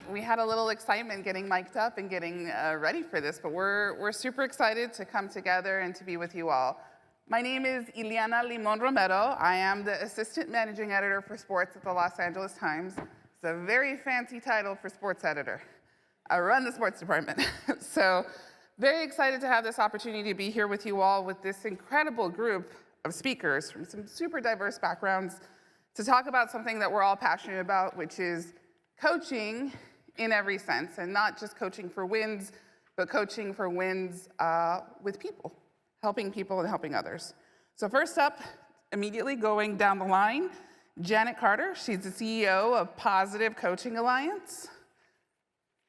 we had a little excitement getting mic'd up and getting ready for this, but we're super excited to come together and to be with you all. My name is Limon Romero. I am the Assistant Managing Editor for Sports at the Los Angeles Times. It's a very fancy title for sports editor. I run the sports department. So very excited to have this opportunity to be here with you all with this incredible group of speakers from some super diverse backgrounds to talk about something that we're all passionate about, which is coaching in every sense, and not just coaching for wins, but coaching for wins with people. Helping people and helping others. So first up, immediately going down the line, Janet Carter. She's the CEO of Positive Coaching Alliance.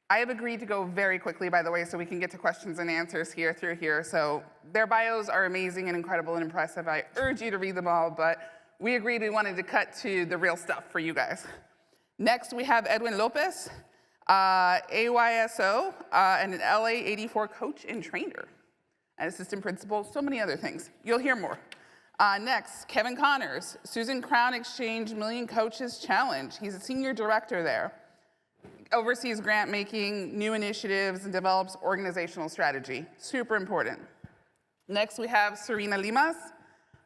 I have agreed to go very quickly, by the way, so we can get to questions and answers through here. So their bios are amazing and incredible and impressive. I urge you to read them all, but we agreed we wanted to cut to the real stuff for you guys. Next, we have Edwin Lopez, AYSO, and an LA84 coach and trainer. An assistant principal, so many other things. You'll hear more. Next, Kevin Connors, Susan Crown Exchange Million Coaches Challenge. He's a senior director there. Oversees grant making, new initiatives, and develops organizational strategy. Super important. Next, we have Serena Limas,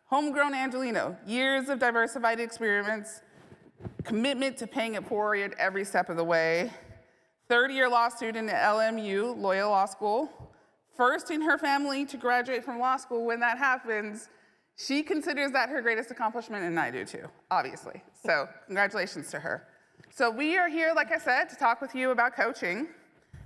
homegrown Angelino. Years of diversified experience, commitment to paying it forward every step of the way. Third-year law student at LMU, Loyola Law School. First in her family to graduate from law school. When that happens, she considers that her greatest accomplishment, and I do too, obviously. So congratulations to her. So we are here, like I said, to talk with you about coaching,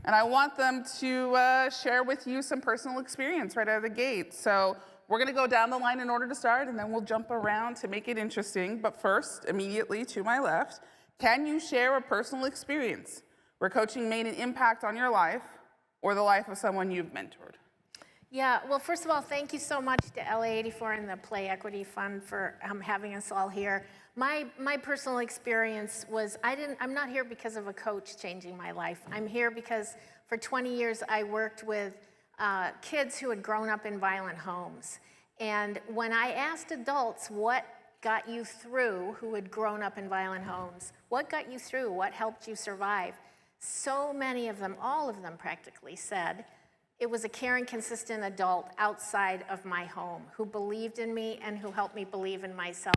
and I want them to share with you some personal experience right out of the gate. So we're gonna go down the line in order to start, and then we'll jump around to make it interesting. But first, immediately to my left, can you share a personal experience where coaching made an impact on your life or the life of someone you've mentored? Yeah, well, first of all, thank you so much to LA84 and the Play Equity Fund for having us all here. My personal experience was, I'm not here because of a coach changing my life. I'm here because for 20 years I worked with kids who had grown up in violent homes. And when I asked adults what got you through, who had grown up in violent homes, what got you through, what helped you survive, so many of them, all of them practically said, it was a caring, consistent adult outside of my home who believed in me and who helped me believe in myself.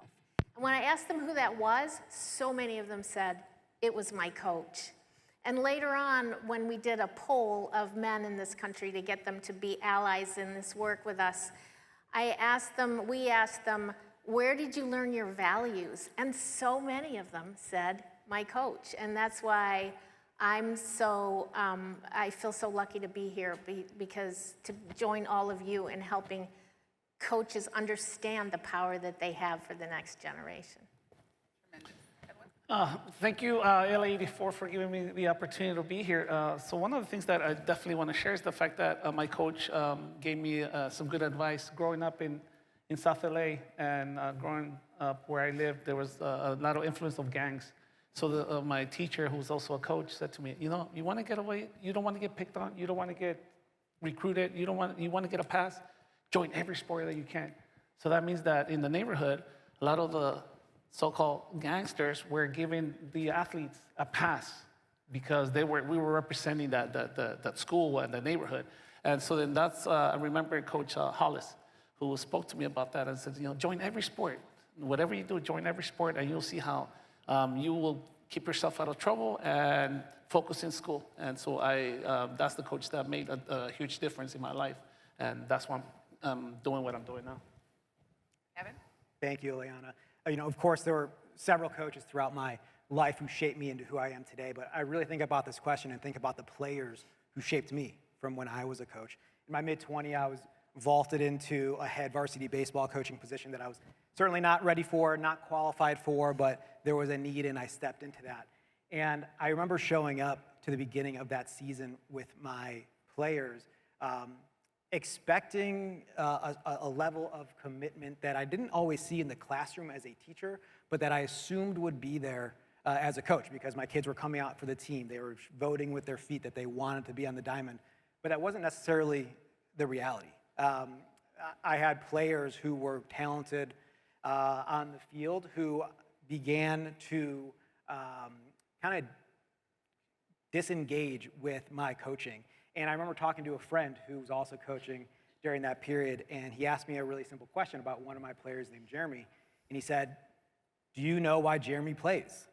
And when I asked them who that was, so many of them said, it was my coach. And later on, when we did a poll of men in this country to get them to be allies in this work with us, we asked them, where did you learn your values? And so many of them said, my coach. And that's why I feel so lucky to be here because to join all of you in helping coaches understand the power that they have for the next generation. Thank you, LA84, for giving me the opportunity to be here. So one of the things that I definitely want to share is the fact that my coach gave me some good advice. Growing up in South LA and growing up where I lived, there was a lot of influence of gangs. So my teacher, who's also a coach, said to me, you know, you want to get away, you don't want to get picked on, you don't want to get recruited, you want to get a pass, join every sport that you can. So that means that in the neighborhood, a lot of the so-called gangsters were giving the athletes a pass because we were representing that school and the neighborhood. And so then I remember Coach Hollis, who spoke to me about that and said, you know, join every sport. Whatever you do, join every sport, and you'll see how you will keep yourself out of trouble and focus in school. And so that's the coach that made a huge difference in my life. And that's why I'm doing what I'm doing now. Evan? Thank you, Ileana. You know, of course, there were several coaches throughout my life who shaped me into who I am today, but I really think about this question and think about the players who shaped me from when I was a coach. In my mid-20s, I was vaulted into a head varsity baseball coaching position that I was certainly not ready for, not qualified for, but there was a need and I stepped into that. And I remember showing up to the beginning of that season with my players, expecting a level of commitment that I didn't always see in the classroom as a teacher, but that I assumed would be there as a coach because my kids were coming out for the team. They were voting with their feet that they wanted to be on the diamond, but that wasn't necessarily the reality. I had players who were talented on the field who began to kind of disengage with my coaching. And I remember talking to a friend who was also coaching during that period, and he asked me a really simple question about one of my players named Jeremy. And he said, "Do you know why Jeremy plays?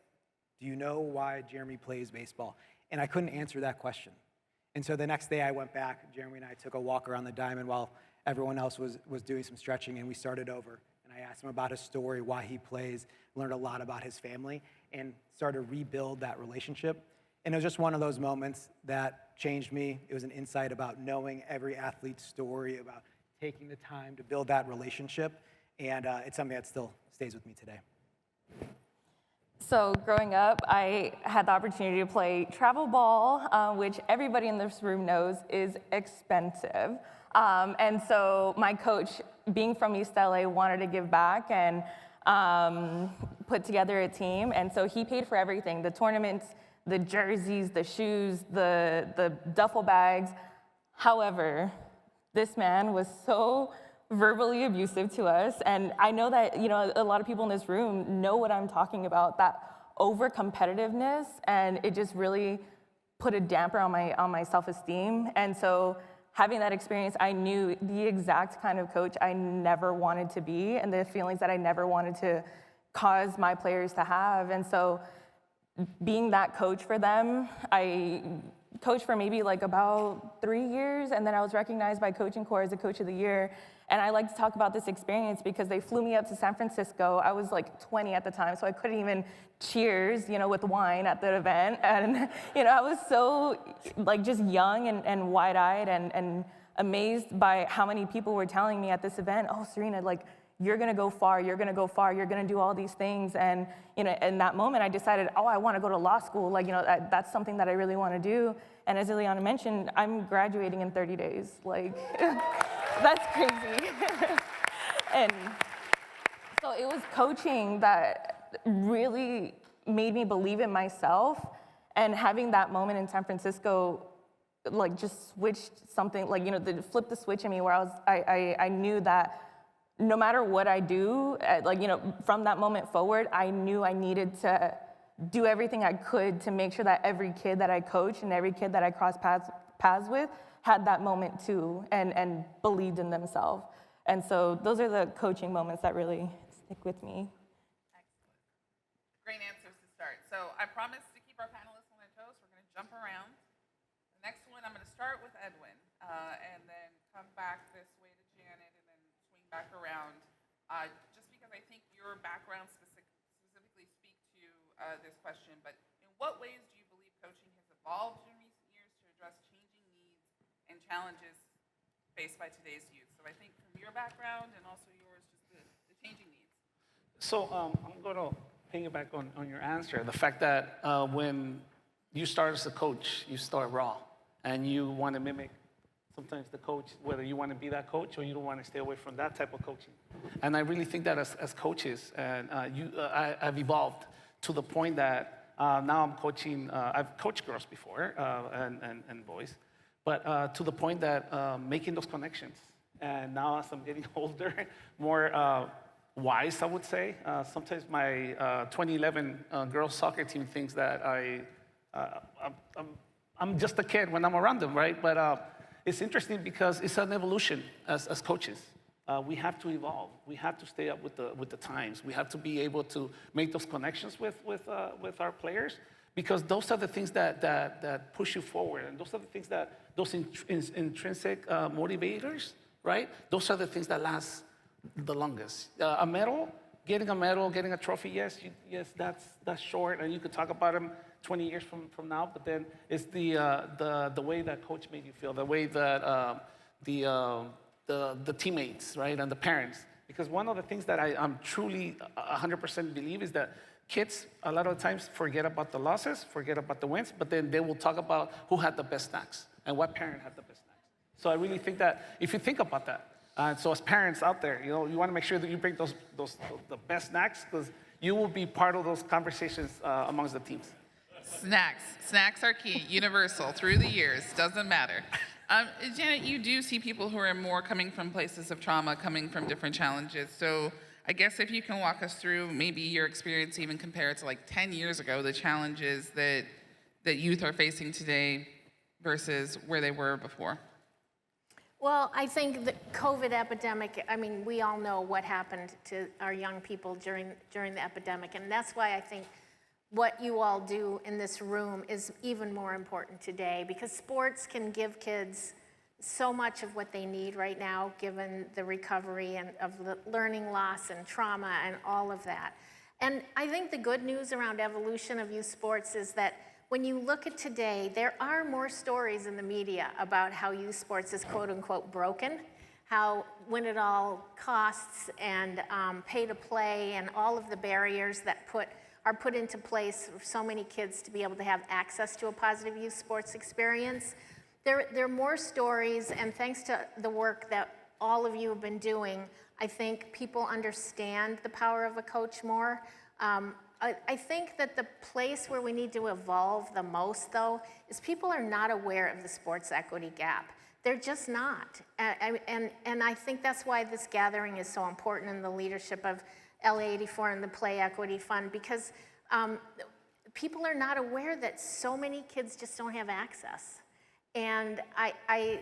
Do you know why Jeremy plays baseball?" And I couldn't answer that question. And so the next day I went back, Jeremy and I took a walk around the diamond while everyone else was doing some stretching, and we started over. And I asked him about his story, why he plays, learned a lot about his family, and started to rebuild that relationship. And it was just one of those moments that changed me. It was an insight about knowing every athlete's story, about taking the time to build that relationship. And it's something that still stays with me today. So growing up, I had the opportunity to play travel ball, which everybody in this room knows is expensive. And so my coach, being from East LA, wanted to give back and put together a team. And so he paid for everything, the tournaments, the jerseys, the shoes, the duffel bags. However, this man was so verbally abusive to us. And I know that, a lot of people in this room know what I'm talking about, that over competitiveness, and it just really put a damper on my self-esteem. And so having that experience, I knew the exact kind of coach I never wanted to be and the feelings that I never wanted to cause my players to have. And so being that coach for them, I coached for maybe like about 3 years, and then I was recognized by Coaching Corps as a Coach of the Year. And I like to talk about this experience because they flew me up to San Francisco. I was like 20 at the time, so I couldn't even cheers, with wine at the event. And, I was so like just young and wide-eyed and amazed by how many people were telling me at this event, "Oh, Serena, like, you're gonna go far, you're gonna go far, you're gonna do all these things." And, in that moment, I decided, I wanna go to law school. Like, that's something that I really wanna do. And as Ilian mentioned, I'm graduating in 30 days. Like, that's crazy. And so it was coaching that really made me believe in myself. And having that moment in San Francisco, like, just switched something, like, flipped the switch in me where I knew that no matter what I do, from that moment forward, I knew I needed to do everything I could to make sure that every kid that I coached and every kid that I crossed paths with had that moment too and believed in themselves. And so those are the coaching moments that really stick with me. Excellent. Great answers to start. So I promised to keep our panelists on their toes. We're going to jump around. The next one, I'm going to start with Edwin and then come back this way to Janet and then swing back around. Just because I think your background specifically speak to this question, but in what ways do you believe coaching has evolved in recent years to address changing needs and challenges faced by today's youth? So I think from your background and also yours, just the changing needs. So I'm going to piggyback on your answer. The fact that when you start as a coach, you start raw, and you want to mimic sometimes the coach, whether you want to be that coach or you don't want to stay away from that type of coaching. And I really think that as coaches, and I've evolved to the point that now I'm coaching. I've coached girls before and boys, but to the point that making those connections. And now as I'm getting older, more wise, I would say. Sometimes my 2011 girls soccer team thinks that I'm just a kid when I'm around them, right? But it's interesting because it's an evolution as coaches. We have to evolve. We have to stay up with the times. We have to be able to make those connections with our players, because those are the things that push you forward, and those are the things those intrinsic motivators, right? Those are the things that last the longest. A medal, getting a trophy, yes, that's short, and you could talk about them 20 years from now, but then it's the way that coach made you feel, the way that the teammates, right, and the parents. Because one of the things that I'm truly 100% believe is that kids a lot of times forget about the losses, forget about the wins, but then they will talk about who had the best snacks and what parent had the best snacks. So I really think that if you think about that, so as parents out there, you want to make sure that you bring the best snacks, because you will be part of those conversations amongst the teams. Snacks are key, universal, through the years, doesn't matter. Janet, you do see people who are more coming from places of trauma, coming from different challenges. So I guess if you can walk us through maybe your experience even compared to like 10 years ago, the challenges that that youth are facing today versus where they were before? Well, I think the COVID epidemic, I mean, we all know what happened to our young people during the epidemic, and that's why I think what you all do in this room is even more important today, because sports can give kids so much of what they need right now, given the recovery and of the learning loss and trauma and all of that. And I think the good news around evolution of youth sports is that when you look at today, there are more stories in the media about how youth sports is quote unquote broken, how win it all costs and pay to play and all of the barriers that are put into place for so many kids to be able to have access to a positive youth sports experience. There are more stories, and thanks to the work that all of you have been doing, I think people understand the power of a coach more. I think that the place where we need to evolve the most, though, is people are not aware of the sports equity gap. They're just not. And I think that's why this gathering is so important in the leadership of LA84 and the Play Equity Fund, because people are not aware that so many kids just don't have access. And I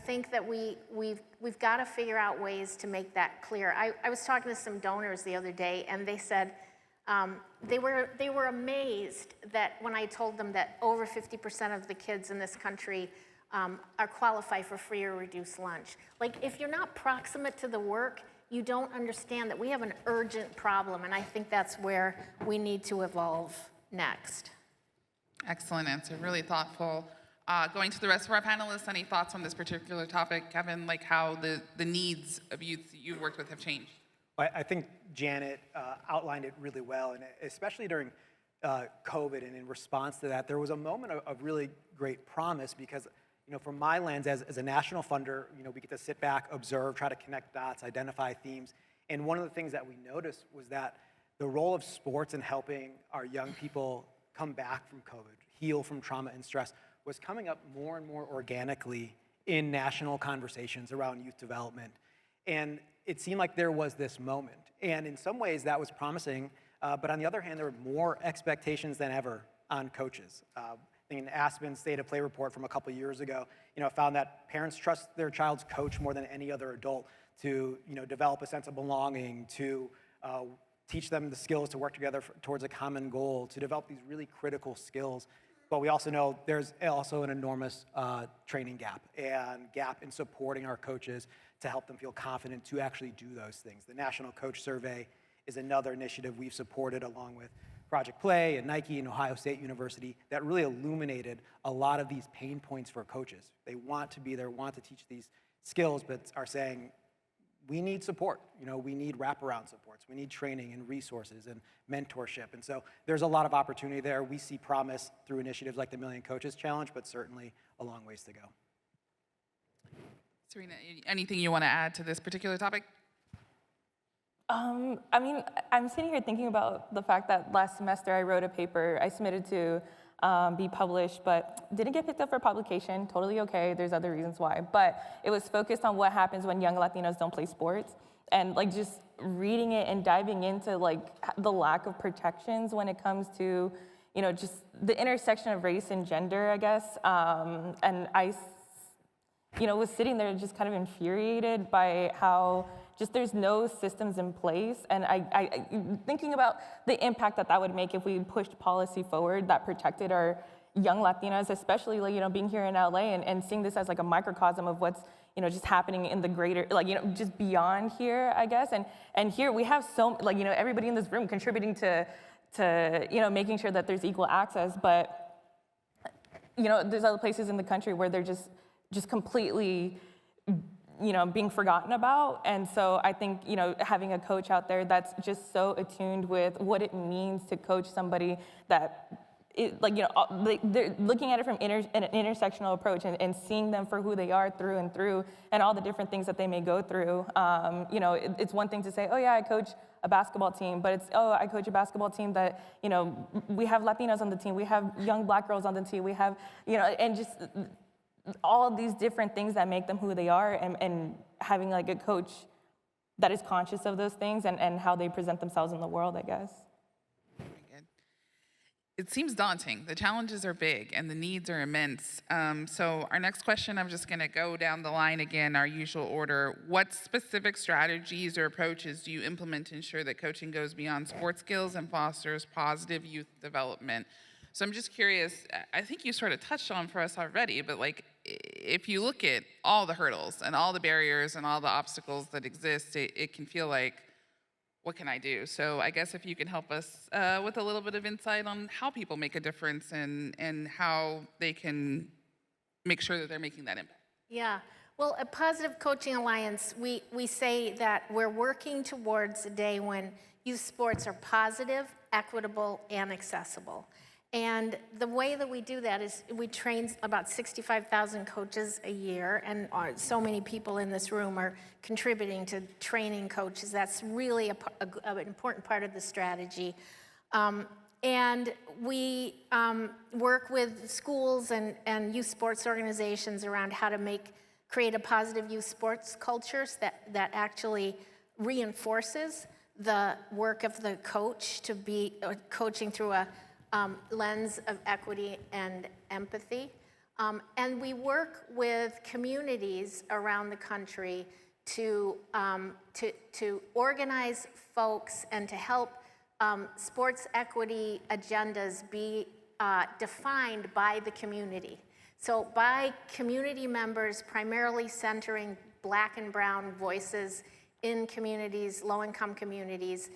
think that we've got to figure out ways to make that clear. I was talking to some donors the other day, and they said they were amazed that when I told them that over 50% of the kids in this country are qualified for free or reduced lunch. Like, if you're not proximate to the work, you don't understand that we have an urgent problem, and I think that's where we need to evolve next. Excellent answer, really thoughtful. Going to the rest of our panelists, any thoughts on this particular topic? Kevin, like how the needs of youth that you've worked with have changed? I think Janet outlined it really well, and especially during COVID and in response to that, there was a moment of really great promise because, you know, from my lens as a national funder, you know, we get to sit back, observe, try to connect dots, identify themes. And one of the things that we noticed was that the role of sports in helping our young people come back from COVID, heal from trauma and stress, was coming up more and more organically in national conversations around youth development. And it seemed like there was this moment. And in some ways that was promising, but on the other hand, there were more expectations than ever on coaches. I think an Aspen State of Play report from a couple years ago, you know, found that parents trust their child's coach more than any other adult to, you know, develop a sense of belonging, to teach them the skills to work together towards a common goal, to develop these really critical skills. But we also know there's also an enormous training gap and gap in supporting our coaches to help them feel confident to actually do those things. The National Coach Survey is another initiative we've supported along with Project Play and Nike and Ohio State University that really illuminated a lot of these pain points for coaches. They want to be there, want to teach these skills, but are saying, we need support. You know, we need wraparound supports. We need training and resources and mentorship. And so there's a lot of opportunity there. We see promise through initiatives like the Million Coaches Challenge, but certainly a long ways to go. Serena, anything you want to add to this particular topic? I mean, I'm sitting here thinking about the fact that last semester I wrote a paper I submitted to be published, but didn't get picked up for publication. Totally okay. There's other reasons why. But it was focused on what happens when young Latinos don't play sports. And like just reading it and diving into like the lack of protections when it comes to, you know, just the intersection of race and gender, I guess. And I, you know, was sitting there just kind of infuriated by how just there's no systems in place. And I thinking about the impact that would make if we pushed policy forward that protected our young Latinas, especially, like, you know, being here in LA and seeing this as like a microcosm of what's, you know, just happening in the greater, like, you know, just beyond here, I guess. And here we have so, like, you know, everybody in this room contributing to, you know, making sure that there's equal access. But, you know, there's other places in the country where they're just completely, you know, being forgotten about. And so I think, you know, having a coach out there that's just so attuned with what it means to coach somebody that, like, you know, they're looking at it from an intersectional approach and seeing them for who they are through and through and all the different things that they may go through. You know, it's one thing to say, oh yeah, I coach a basketball team, but it's, oh, I coach a basketball team that, you know, we have Latinos on the team, we have young Black girls on the team, we have, you know, and just all of these different things that make them who they are, and having like a coach that is conscious of those things and how they present themselves in the world, I guess. Very good. it seems daunting. The challenges are big and the needs are immense. So our next question, I'm just gonna go down the line again, our usual order. What specific strategies or approaches do you implement to ensure that coaching goes beyond sports skills and fosters positive youth development? So I'm just curious, I think you sort of touched on for us already, but like, if you look at all the hurdles and all the barriers and all the obstacles that exist, it can feel like, what can I do? So I guess if you can help us with a little bit of insight on how people make a difference and how they can make sure that they're making that impact. Yeah. Well, at Positive Coaching Alliance, we say that we're working towards a day when youth sports are positive, equitable, and accessible. And the way that we do that is we train about 65,000 coaches a year, and so many people in this room are contributing to training coaches. That's really an important part of the strategy. And we work with schools and youth sports organizations around how to create a positive youth sports culture that actually reinforces the work of the coach to be coaching through a lens of equity and empathy. And we work with communities around the country to organize folks and to help sports equity agendas be defined by the community. So by community members primarily centering Black and brown voices in communities, low-income communities,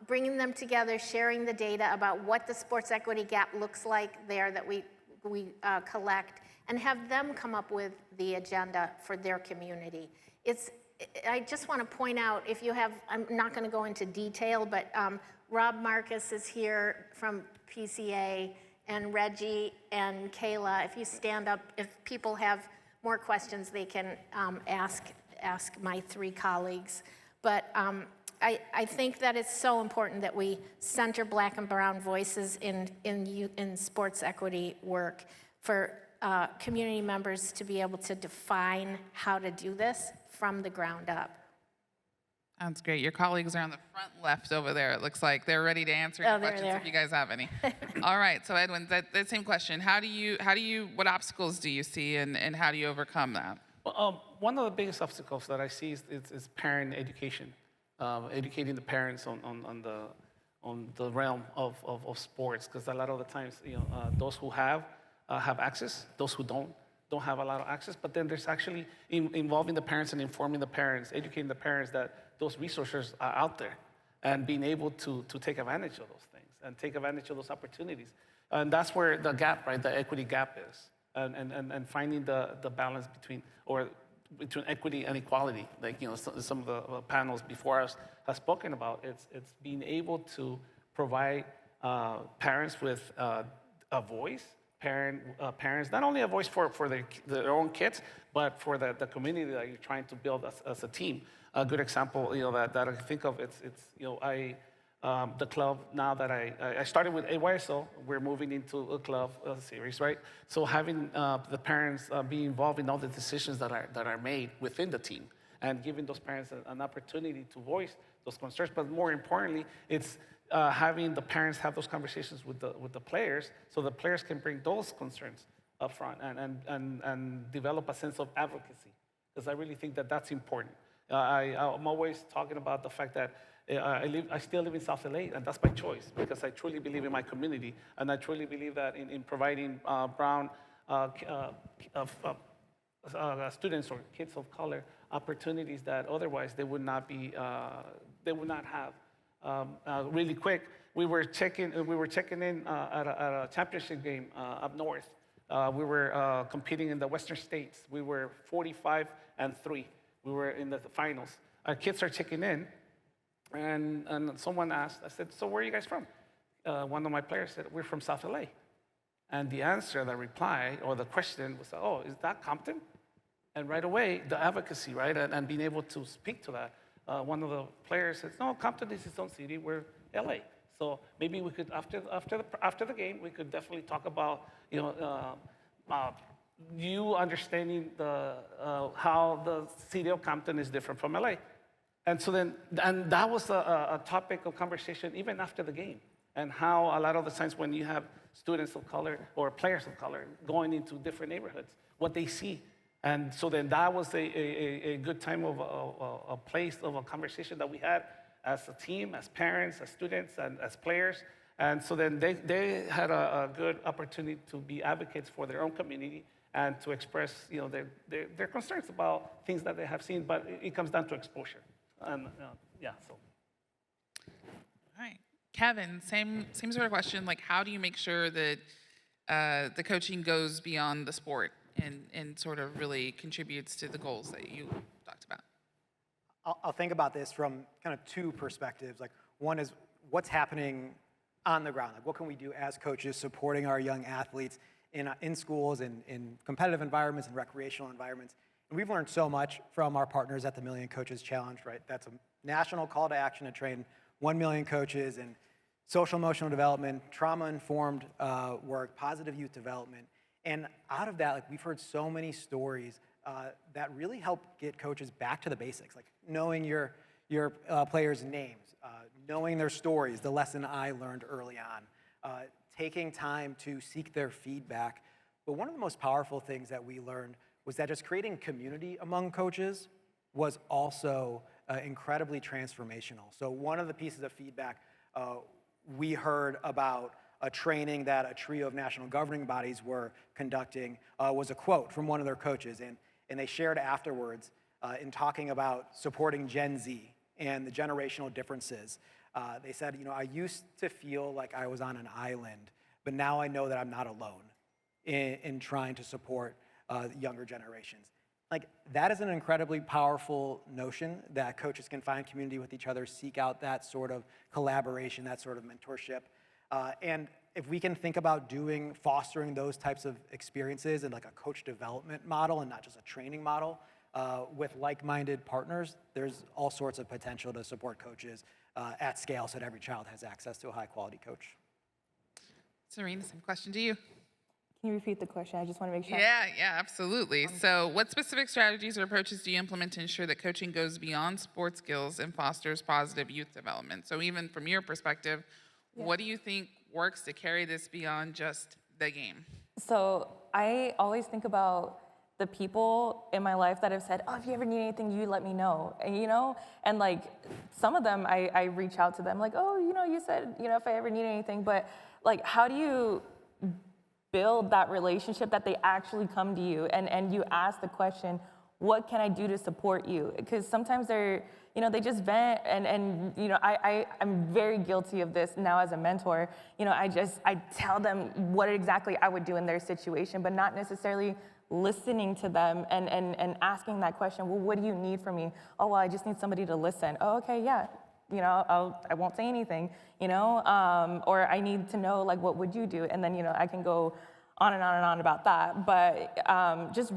bringing them together, sharing the data about what the sports equity gap looks like there that we collect, and have them come up with the agenda for their community. I just want to point out, if you have, I'm not going to go into detail, but Rob Marcus is here from PCA, and Reggie and Kayla. If you stand up, if people have more questions, they can ask my three colleagues. But I think that it's so important that we center Black and brown voices in sports equity work for community members to be able to define how to do this from the ground up. Sounds great. Your colleagues are on the front left over there. It looks like they're ready to answer your questions if you guys have any. All right, so Edwin, that same question. What obstacles do you see and how do you overcome that? Well, one of the biggest obstacles that I see is parent education. Educating the parents on the realm of sports, because a lot of the times, those who have access, those who don't have a lot of access. But then there's actually involving the parents and informing the parents, educating the parents that those resources are out there, and being able to take advantage of those things and take advantage of those opportunities. And that's where the gap, right, the equity gap is, and finding the balance between equity and equality, like some of the panels before us have spoken about. It's being able to provide parents with a voice, parents not only a voice for their own kids, but for the community that you're trying to build as a team. A good example, that I think of, the club now that I started with AYSO, we're moving into a club series, right? So having the parents be involved in all the decisions that are made within the team, and giving those parents an opportunity to voice those concerns. But more importantly, it's having the parents have those conversations with the players, so the players can bring those concerns up front and develop a sense of advocacy, because I really think that that's important. I'm always talking about the fact that I still live in South LA, and that's by choice, because I truly believe in my community, and I truly believe that in providing brown students or kids of color opportunities that otherwise they would not have. Really quick, we were checking in at a championship game up north. We were competing in the Western States. We were 45-3. We were in the finals. Our kids are checking in, and someone asked, I said, so where are you guys from? One of my players said, we're from South LA. And the answer, the reply, or the question was, oh, is that Compton? And right away, the advocacy, right, and being able to speak to that. One of the players says, no, Compton is its own city, we're LA. So maybe we could, after the game, we could definitely talk about, you understanding how the city of Compton is different from LA. And so then, and that was a topic of conversation even after the game. and how a lot of the times when you have students of color or players of color going into different neighborhoods, what they see. And so then that was a good time of a place of a conversation that we had as a team, as parents, as students, and as players. And so then they had a good opportunity to be advocates for their own community and to express, their concerns about things that they have seen. But it comes down to exposure. And yeah, so. All right. Kevin, same sort of question. Like, how do you make sure that the coaching goes beyond the sport and sort of really contributes to the goals that you talked about? I'll think about this from kind of two perspectives. Like, one is what's happening on the ground. Like, what can we do as coaches supporting our young athletes in schools, in competitive environments, and recreational environments. And we've learned so much from our partners at the Million Coaches Challenge, right? That's a national call to action to train 1 million coaches in social emotional development, trauma-informed work, positive youth development. And out of that, like, we've heard so many stories that really help get coaches back to the basics, like knowing your players' names, knowing their stories, the lesson I learned early on, taking time to seek their feedback. But one of the most powerful things that we learned was that just creating community among coaches was also incredibly transformational. So one of the pieces of feedback we heard about a training that a trio of national governing bodies were conducting was a quote from one of their coaches. And they shared afterwards in talking about supporting Gen Z and the generational differences. They said, I used to feel like I was on an island, but now I know that I'm not alone in trying to support younger generations. Like, that is an incredibly powerful notion that coaches can find community with each other, seek out that sort of collaboration, that sort of mentorship. And if we can think about fostering those types of experiences in like a coach development model and not just a training model with like-minded partners, there's all sorts of potential to support coaches at scale so that every child has access to a high-quality coach. Serena, same question to you. Can you repeat the question? I just want to make sure. Yeah, absolutely. So what specific strategies or approaches do you implement to ensure that coaching goes beyond sports skills and fosters positive youth development? So even from your perspective, what do you think works to carry this beyond just the game? So I always think about the people in my life that have said, if you ever need anything, you let me know. And like some of them, I reach out to them like, you said, if I ever need anything, but like, how do you build that relationship that they actually come to you and you ask the question, what can I do to support you? Because sometimes they just vent and I'm very guilty of this now as a mentor. I tell them what exactly I would do in their situation, but not necessarily listening to them and asking that question, well, what do you need from me? Oh, well, I just need somebody to listen. Oh, okay, yeah. I won't say anything, or I need to know, like, what would you do? And then, I can go on and on and on about that. But just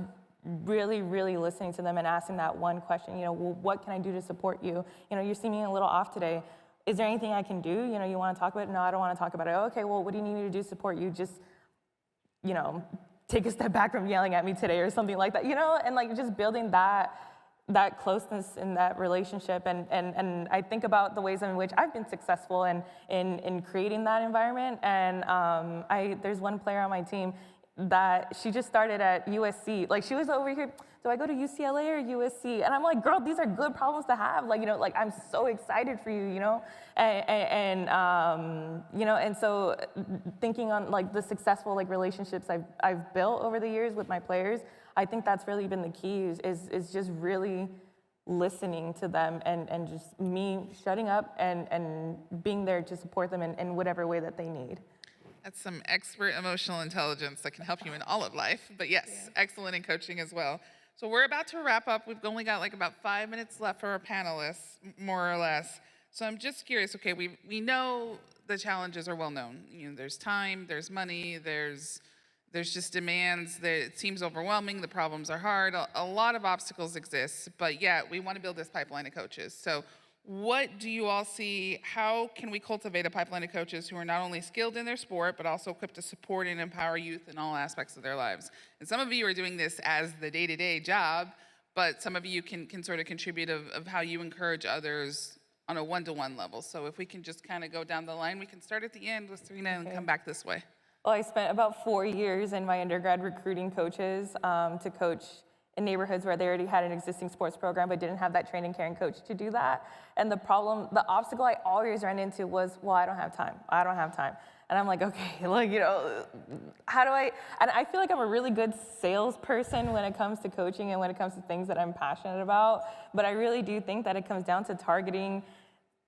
really, really listening to them and asking that one question, well, what can I do to support you? You're seeming a little off today. Is there anything I can do? You want to talk about it? No, I don't want to talk about it. Oh, okay, well, what do you need me to do to support you? Just, take a step back from yelling at me today or something like that, and like just building that closeness in that relationship. And I think about the ways in which I've been successful in creating that environment. And there's one player on my team that she just started at USC. Like, she was over here, do I go to UCLA or USC? And I'm like, girl, these are good problems to have. Like, I'm so excited for you, and so thinking on like the successful like relationships I've built over the years with my players, I think that's really been the key is just really listening to them and just me shutting up and being there to support them in whatever way that they need. That's some expert emotional intelligence that can help you in all of life. But yes, excellent in coaching as well. So we're about to wrap up. We've only got like about 5 minutes left for our panelists, more or less. So I'm just curious, okay, we know the challenges are well known. There's time, there's money, there's just demands that it seems overwhelming, the problems are hard, a lot of obstacles exist, but yet we want to build this pipeline of coaches. So what do you all see? How can we cultivate a pipeline of coaches who are not only skilled in their sport, but also equipped to support and empower youth in all aspects of their lives? And some of you are doing this as the day-to-day job, but some of you can sort of contribute of how you encourage others on a one-to-one level. So if we can just kind of go down the line, we can start at the end with Serena and come back this way. Well, I spent about 4 years in my undergrad recruiting coaches to coach in neighborhoods where they already had an existing sports program but didn't have that training care and coach to do that. And the obstacle I always ran into was, well, I don't have time. And I'm like, okay, like, how do and I feel like I'm a really good salesperson when it comes to coaching and when it comes to things that I'm passionate about. But I really do think that it comes down to targeting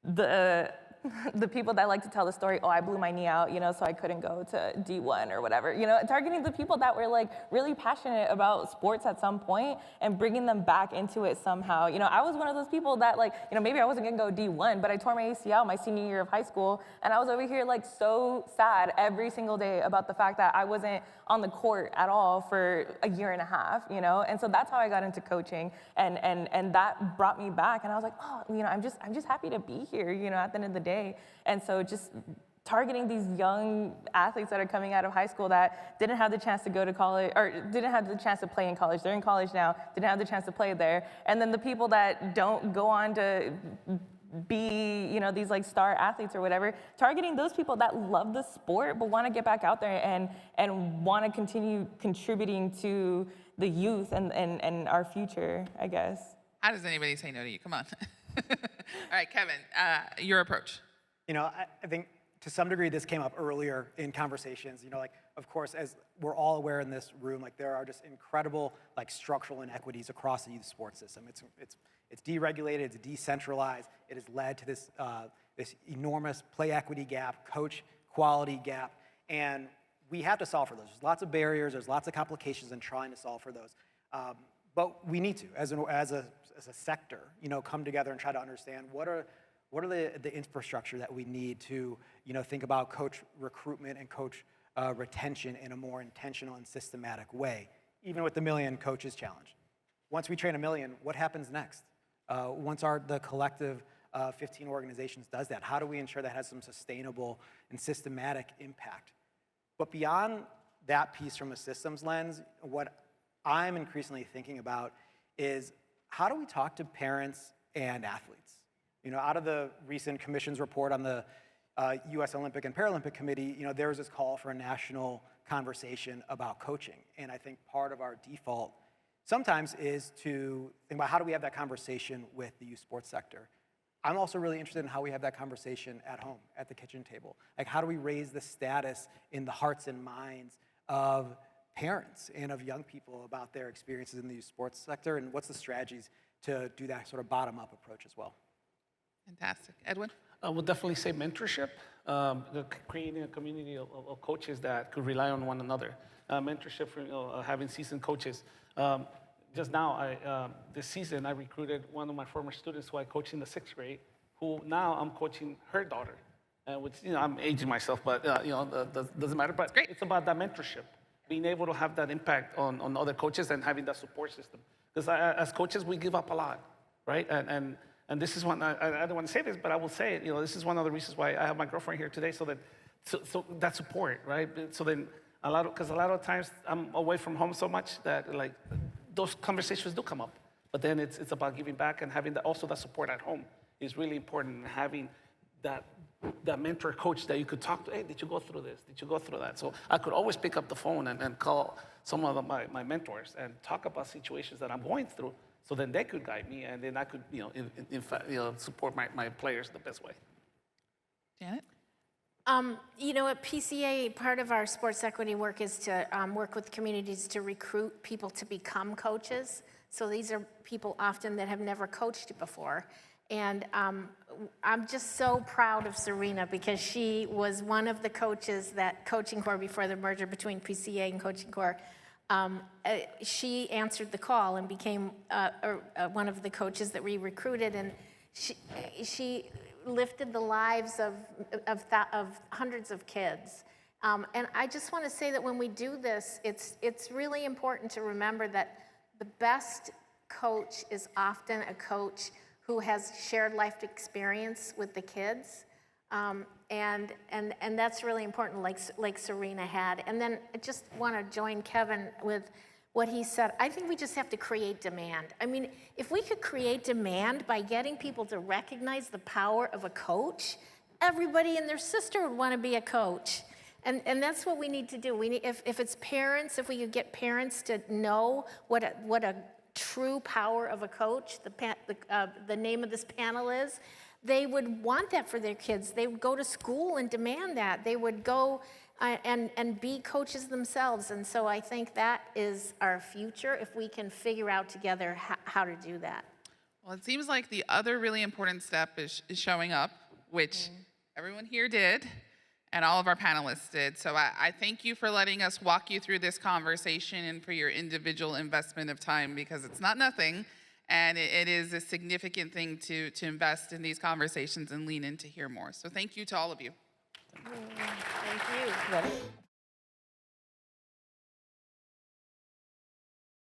the people that like to tell the story, oh, I blew my knee out, so I couldn't go to D1 or whatever, targeting the people that were like really passionate about sports at some point and bringing them back into it somehow. I was one of those people that maybe I wasn't gonna go D1, but I tore my ACL my senior year of high school, and I was over here like so sad every single day about the fact that I wasn't on the court at all for a year and a half, and so that's how I got into coaching, and that brought me back, and I was like, oh, I'm just happy to be here, at the end of the day. And so just targeting these young athletes that are coming out of high school that didn't have the chance to go to college or didn't have the chance to play in college. They're in college now, didn't have the chance to play there. And then the people that don't go on to be, these like star athletes or whatever, targeting those people that love the sport but want to get back out there and want to continue contributing to the youth and our future, I guess. How does anybody say no to you? Come on. All right, Kevin, your approach. I think to some degree this came up earlier in conversations. Of course, as we're all aware in this room, there are just incredible structural inequities across the youth sports system. It's deregulated, it's decentralized. It has led to this enormous play equity gap, coach quality gap, and we have to solve for those. There's lots of barriers, there's lots of complications in trying to solve for those. But we need to, as a sector, come together and try to understand what are the infrastructure that we need to, think about coach recruitment and coach retention in a more intentional and systematic way, even with the Million Coaches Challenge. Once we train 1 million, what happens next? Once the collective 15 organizations does that, how do we ensure that has some sustainable and systematic impact? But beyond that piece from a systems lens, what I'm increasingly thinking about is how do we talk to parents and athletes? Out of the recent commission's report on the U.S. Olympic and Paralympic Committee, there was this call for a national conversation about coaching. And I think part of our default sometimes is to think about how do we have that conversation with the youth sports sector. I'm also really interested in how we have that conversation at home, at the kitchen table. How do we raise the status in the hearts and minds of parents and of young people about their experiences in the youth sports sector, and what's the strategies to do that sort of bottom-up approach as well? Fantastic. Edwin? I would definitely say mentorship, creating a community of coaches that could rely on one another. Mentorship for having seasoned coaches. Just now, this season, I recruited one of my former students who I coached in the 6th grade, who now I'm coaching her daughter, which, I'm aging myself, but, doesn't matter. But it's about that mentorship, being able to have that impact on other coaches and having that support system. Because as coaches, we give up a lot, right? And this is one, I don't want to say this, but I will say it, this is one of the reasons why I have my girlfriend here today, so that support, right? So then because a lot of times I'm away from home so much that those conversations do come up. But then it's about giving back and having also that support at home is really important, and having that mentor coach that you could talk to. Hey, did you go through this? Did you go through that? So I could always pick up the phone and call some of my mentors and talk about situations that I'm going through, so then they could guide me, and then I could, in fact, support my players the best way. Janet? At PCA, part of our sports equity work is to work with communities to recruit people to become coaches. So these are people often that have never coached before. And I'm just so proud of Serena, because she was one of the coaches that Coaching Corps, before the merger between PCA and Coaching Corps, she answered the call and became one of the coaches that we recruited. And she lifted the lives of hundreds of kids. And I just want to say that when we do this, it's really important to remember that the best coach is often a coach who has shared life experience with the kids. And that's really important, like Serena had. And then I just want to join Kevin with what he said. I think we just have to create demand. I mean, if we could create demand by getting people to recognize the power of a coach, everybody and their sister would want to be a coach. And that's what we need to do. We need, if it's parents, if we could get parents to know what a true power of a coach, the name of this panel is, they would want that for their kids. They would go to school and demand that. They would go and be coaches themselves. And so I think that is our future if we can figure out together how to do that. Well, it seems like the other really important step is showing up, which everyone here did, and all of our panelists did. So I thank you for letting us walk you through this conversation and for your individual investment of time, because it's not nothing, and it is a significant thing to invest in these conversations and lean in to hear more. So thank you to all of you. Thank you. Ready?